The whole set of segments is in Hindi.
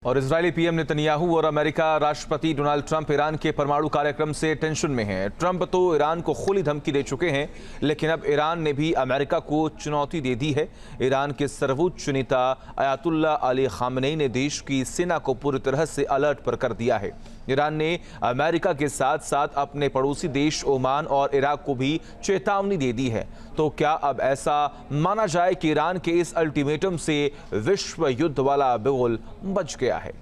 और इजरायली पीएम नेतन्याहू और अमेरिका राष्ट्रपति डोनाल्ड ट्रंप ईरान के परमाणु कार्यक्रम से टेंशन में हैं। ट्रंप तो ईरान को खुली धमकी दे चुके हैं, लेकिन अब ईरान ने भी अमेरिका को चुनौती दे दी है। ईरान के सर्वोच्च नेता अयातुल्ला अली खामेनी ने देश की सेना को पूरी तरह से अलर्ट पर कर दिया है। ईरान ने अमेरिका के साथ साथ अपने पड़ोसी देश ओमान और इराक को भी चेतावनी दे दी है। तो क्या अब ऐसा माना जाए कि ईरान के इस अल्टीमेटम से विश्व युद्ध वाला बिगुल बच गया है?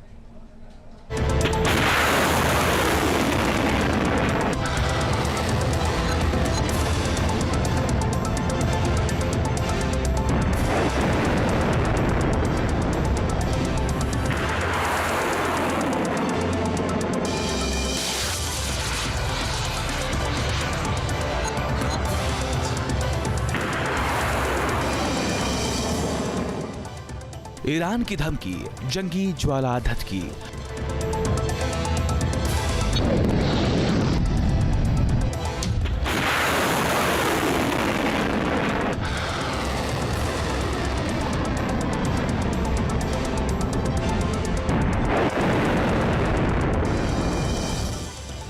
ईरान की धमकी, जंगी ज्वाला धधकी।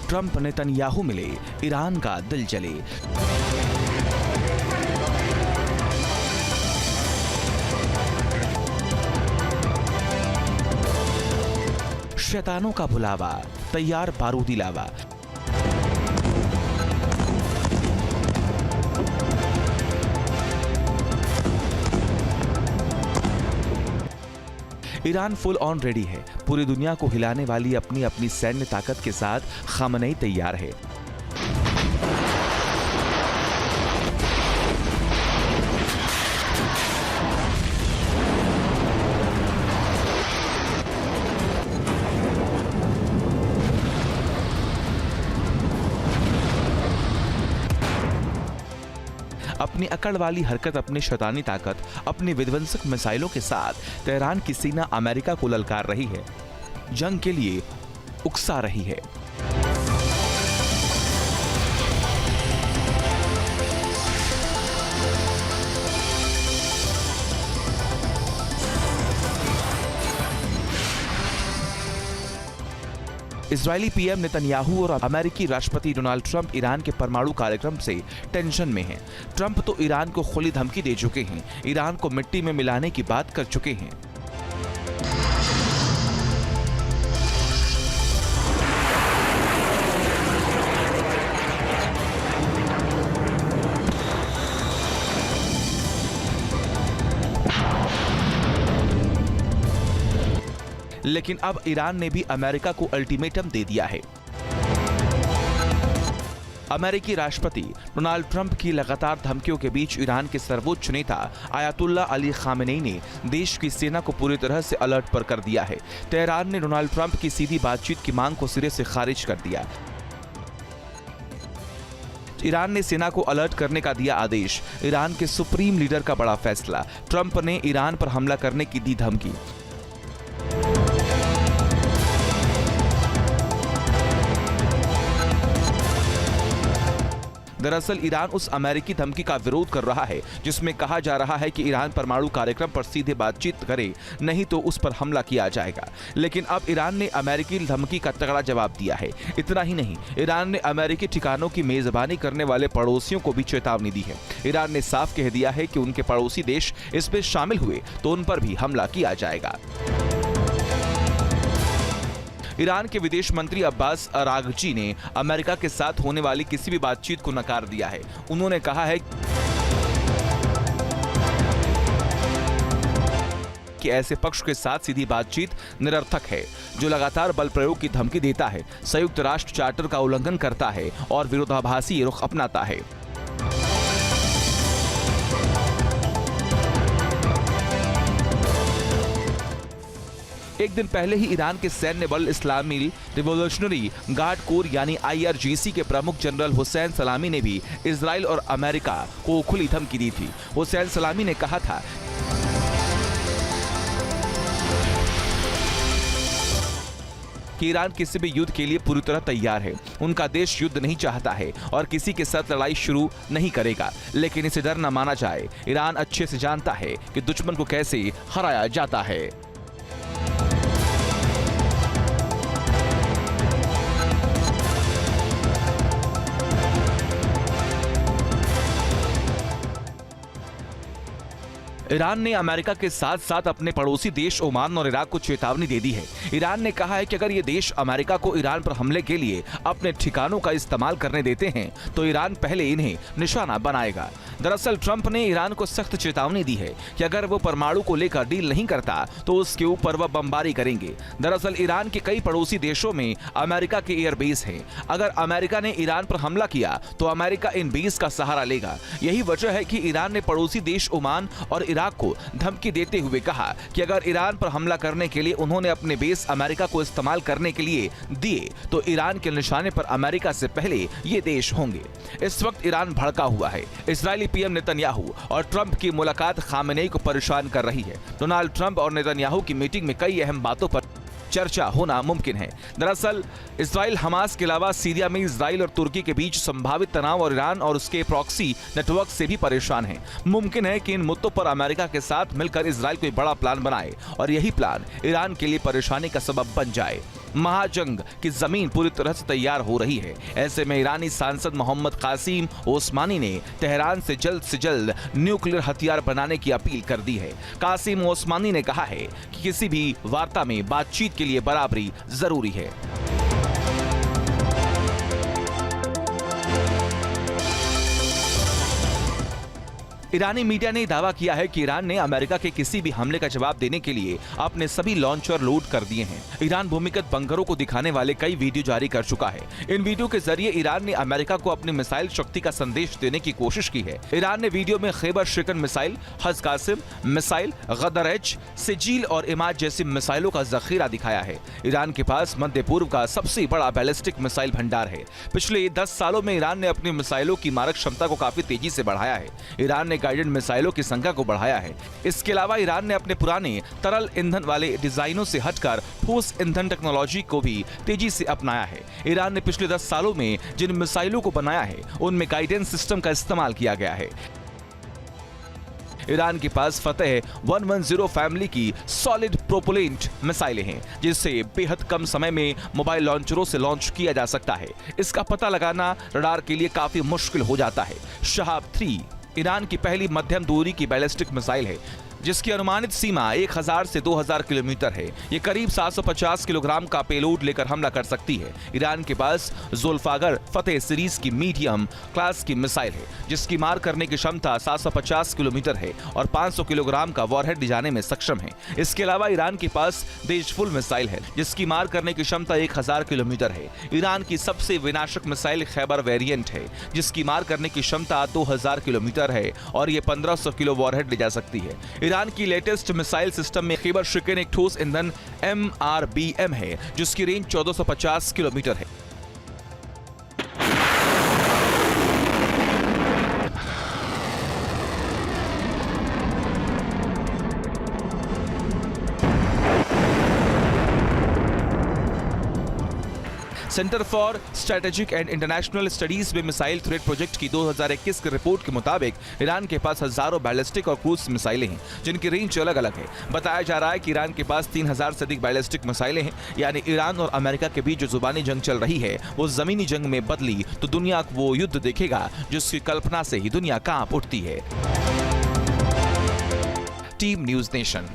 ट्रंप नेतन्याहू मिले, ईरान का दिल जले। शैतानों का बुलावा, तैयार बारूदी लावा। ईरान फुल ऑन रेडी है। पूरी दुनिया को हिलाने वाली अपनी अपनी सैन्य ताकत के साथ खामेनी तैयार है। अपनी अकड़ वाली हरकत, अपनी शैतानी ताकत, अपनी विध्वंसक मिसाइलों के साथ तेहरान की सेना अमेरिका को ललकार रही है, जंग के लिए उकसा रही है। इजरायली पीएम नेतन्याहू और अमेरिकी राष्ट्रपति डोनाल्ड ट्रंप ईरान के परमाणु कार्यक्रम से टेंशन में हैं। ट्रंप तो ईरान को खुली धमकी दे चुके हैं, ईरान को मिट्टी में मिलाने की बात कर चुके हैं। लेकिन अब ईरान ने भी अमेरिका को अल्टीमेटम दे दिया है। अमेरिकी राष्ट्रपति डोनाल्ड ट्रंप की लगातार धमकियों के बीच ईरान के सर्वोच्च नेता अयातुल्ला अली खामेनी ने देश की सेना को पूरी तरह से अलर्ट पर कर दिया है। तेहरान ने डोनाल्ड ट्रंप की सीधी बातचीत की मांग को सिरे से खारिज कर दिया। ईरान ने सेना को अलर्ट करने का दिया आदेश। ईरान के सुप्रीम लीडर का बड़ा फैसला, ट्रंप ने ईरान पर हमला करने की दी धमकी। दरअसल ईरान उस अमेरिकी धमकी का विरोध कर रहा है जिसमें कहा जा रहा है कि ईरान परमाणु कार्यक्रम पर सीधे बातचीत करे, नहीं तो उस पर हमला किया जाएगा। लेकिन अब ईरान ने अमेरिकी धमकी का तगड़ा जवाब दिया है। इतना ही नहीं, ईरान ने अमेरिकी ठिकानों की मेजबानी करने वाले पड़ोसियों को भी चेतावनी दी है। ईरान ने साफ कह दिया है कि उनके पड़ोसी देश इसमें शामिल हुए तो उन पर भी हमला किया जाएगा। ईरान के विदेश मंत्री अब्बास अरागची ने अमेरिका के साथ होने वाली किसी भी बातचीत को नकार दिया है। उन्होंने कहा है कि ऐसे पक्ष के साथ सीधी बातचीत निरर्थक है जो लगातार बल प्रयोग की धमकी देता है, संयुक्त राष्ट्र चार्टर का उल्लंघन करता है और विरोधाभासी रुख अपनाता है। एक दिन पहले ही ईरान के सैन्य बल इस्लामी रिवॉल्यूशनरी गार्ड कोर यानी IRGC के प्रमुख जनरल हुसैन सलामी ने भी इजराइल और अमेरिका को खुली धमकी दी थी। हुसैन सलामी ने कहा था कि ईरान किसी भी युद्ध के लिए पूरी तरह तैयार है। उनका देश युद्ध नहीं चाहता है और किसी के साथ लड़ाई शुरू नहीं करेगा, लेकिन इसे डर न माना जाए। ईरान अच्छे से जानता है कि दुश्मन को कैसे हराया जाता है। ईरान ने अमेरिका के साथ साथ अपने पड़ोसी देश ओमान और इराक को चेतावनी दे दी है। ईरान ने कहा है कि अगर ये देश अमेरिका को ईरान पर हमले के लिए अपने ठिकानों का इस्तेमाल करने देते हैं तो ईरान पहले इन्हें निशाना बनाएगा। दरअसल ट्रंप ने ईरान को सख्त चेतावनी दी है कि अगर वो परमाणु को लेकर डील नहीं करता तो उसके ऊपर वह बमबारी करेंगे। दरअसल ईरान के कई पड़ोसी देशों में अमेरिका के एयरबेस हैं। अगर अमेरिका ने ईरान पर हमला किया तो अमेरिका इन बेस का सहारा लेगा। यही वजह है कि ईरान ने पड़ोसी देश ओमान और इराक को धमकी देते हुए कहा कि अगर ईरान पर हमला करने के लिए उन्होंने अपने बेस अमेरिका को इस्तेमाल करने के लिए दिए तो ईरान के निशाने पर अमेरिका से पहले ये देश होंगे। इस वक्त ईरान भड़का हुआ है। इजरायली पीएम नेतन्याहू और ट्रंप की मुलाकात खामेनेई को परेशान कर रही है। डोनाल्ड ट्रंप और नेतन्याहू की मीटिंग में कई अहम बातों पर चर्चा होना मुमकिन है। दरअसल इजराइल हमास के अलावा सीरिया में इजराइल और तुर्की के बीच संभावित तनाव और ईरान और उसके प्रॉक्सी नेटवर्क से भी परेशान है। मुमकिन है कि इन मुद्दों पर अमेरिका के साथ मिलकर इजराइल कोई बड़ा प्लान बनाए और यही प्लान ईरान के लिए परेशानी का सबब बन जाए। महाजंग की जमीन पूरी तरह से तैयार हो रही है। ऐसे में ईरानी सांसद मोहम्मद कासिम ओस्मानी ने तेहरान से जल्द न्यूक्लियर हथियार बनाने की अपील कर दी है। कासिम ओस्मानी ने कहा है कि किसी भी वार्ता में बातचीत के लिए बराबरी जरूरी है। ईरानी मीडिया ने दावा किया है कि ईरान ने अमेरिका के किसी भी हमले का जवाब देने के लिए अपने सभी लॉन्चर लोड कर दिए हैं। ईरान भूमिगत बंकरों को दिखाने वाले कई वीडियो जारी कर चुका है। इन वीडियो के जरिए ईरान ने अमेरिका को अपनी मिसाइल शक्ति का संदेश देने की कोशिश की है। ईरान ने वीडियो में खैबर शिकन मिसाइल, हज कासिम मिसाइल, गदर-एच, सिजील और इमाद जैसी मिसाइलों का जखीरा दिखाया है। ईरान के पास मध्य पूर्व का सबसे बड़ा बैलिस्टिक मिसाइल भंडार है। पिछले 10 सालों में ईरान ने अपनी मिसाइलों की मारक क्षमता को काफी तेजी से बढ़ाया है। ईरान ने गाइडेड मिसाइलों की संख्या को बढ़ाया है। इसके अलावा ईरान ने अपने पुराने तरल ईंधन वाले डिजाइनों से हटकर ठोस ईंधन टेक्नोलॉजी को भी तेजी से अपनाया है। ईरान ने पिछले 10 सालों में जिन मिसाइलों को बनाया है उनमें गाइडेंस सिस्टम का इस्तेमाल किया गया है। ईरान के पास फतेह 110 फैमिली की सॉलिड प्रोपेलेंट मिसाइलें हैं जिससे बेहद कम समय में मोबाइल लॉन्चरों से लॉन्च किया जा सकता है। इसका पता लगाना रडार के लिए काफी मुश्किल हो जाता है। शहाब 3 ईरान की पहली मध्यम दूरी की बैलिस्टिक मिसाइल है जिसकी अनुमानित सीमा 1000 से 2000 किलोमीटर है। ये करीब 750 किलोग्राम का पेलोड लेकर हमला कर सकती है। ईरान के पास जुल्फागर फतेह सीरीज की मीडियम क्लास की मिसाइल है जिसकी मार करने की क्षमता 750 किलोमीटर है और 500 किलोग्राम का वॉरहेड ले जाने में सक्षम है। इसके अलावा ईरान के पास देशफुल मिसाइल है जिसकी मार करने की क्षमता 1000 किलोमीटर है। ईरान की सबसे विनाशक मिसाइल खैबर वेरिएंट है जिसकी मार करने की क्षमता 2000 किलोमीटर है और ये 1500 किलो वॉरहेड ले जा सकती है। ईरान की लेटेस्ट मिसाइल सिस्टम में खैबर शिकन एक ठोस ईंधन MRBM है जिसकी रेंज 1450 किलोमीटर है। Centre for strategic and international studies में मिसाइल थ्रेट प्रोजेक्ट की 2021 की रिपोर्ट के मुताबिक ईरान के पास हजारों बैलिस्टिक और क्रूज मिसाइलें हैं जिनकी रेंज अलग अलग है। बताया जा रहा है कि ईरान के पास 3000 से अधिक बैलिस्टिक मिसाइलें हैं। यानी ईरान और अमेरिका के बीच जो जुबानी जंग चल रही है वो जमीनी जंग में बदली तो दुनिया को वो युद्ध देखेगा जिसकी कल्पना से ही दुनिया कांप उठती है। Team news nation.